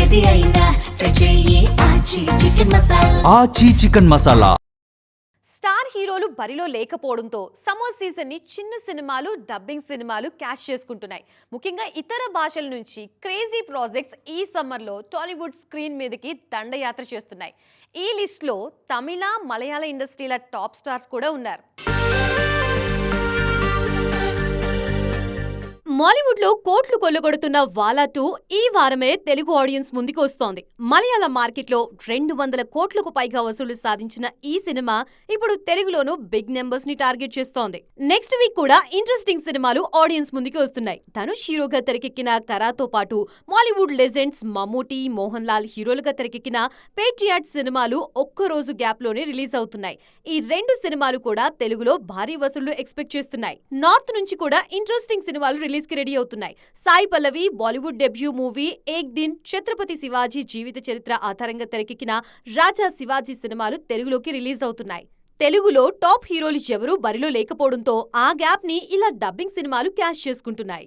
ఏది అయినా ట్రై చెయ్యి ఆచి చికెన్ మసాలా. ఆచి చికెన్ మసాలా. స్టార్ హీరోలు బరిలో లేకపోవడంతో సమ్మర్ సీజన్ ని చిన్న సినిమాలు, డబ్బింగ్ సినిమాలు క్యాష్ చేసుకుంటున్నాయి. ముఖ్యంగా ఇతర భాషల నుంచి క్రేజీ ప్రాజెక్ట్స్ ఈ సమ్మర్ లో టాలీవుడ్ స్క్రీన్ మీదకి దండయాత్ర చేస్తున్నాయి. ఈ లిస్ట్ లో తమిళ, మలయాళ ఇండస్ట్రీల టాప్ స్టార్స్ కూడా ఉన్నారు. మాలీవుడ్ లో కోట్లు కొల్లగొడుతున్న వాలా 2 ఈ వారమే తెలుగు ఆడియన్స్ ముందుకు వస్తోంది. మలయాళ మార్కెట్ లో 200 కోట్లకు పైగా వసూలు సాధించిన ఈ సినిమా ఇప్పుడు తెలుగులోనూ బిగ్ నెంబర్స్ ని టార్గెట్ చేస్తోంది. నెక్స్ట్ వీక్ కూడా ఇంట్రెస్టింగ్ సినిమాలు ఆడియన్స్ ముందుకు వస్తున్నాయి. ధనుష్ హీరోగా తెరకెక్కిన కరాతో పాటు మాలీవుడ్ లెజెండ్స్ మమ్మూటి, మోహన్ లాల్ హీరోలుగా తెరకెక్కిన పేట్రియాట్ సినిమాలు ఒక్క రోజు గ్యాప్ లోనే రిలీజ్ అవుతున్నాయి. ఈ రెండు సినిమాలు కూడా తెలుగులో భారీ వసూళ్లు ఎక్స్పెక్ట్ చేస్తున్నాయి. నార్త్ నుంచి కూడా ఇంట్రెస్టింగ్ సినిమాలు రిలీజ్ కి రెడీ అవుతున్నాయి. సాయి పల్లవి బాలీవుడ్ డెబ్యూ మూవీ ఏక్ దిన్, ఛత్రపతి శివాజీ జీవిత చరిత్ర ఆధారంగా తెరకెక్కిన రాజా శివాజీ సినిమాలు తెలుగులోకి రిలీజ్ అవుతున్నాయి. తెలుగులో టాప్ హీరోలు ఎవరూ బరిలో లేకపోవడంతో ఆ గ్యాప్ ని ఇలా డబ్బింగ్ సినిమాలు క్యాష్ చేసుకుంటున్నాయి.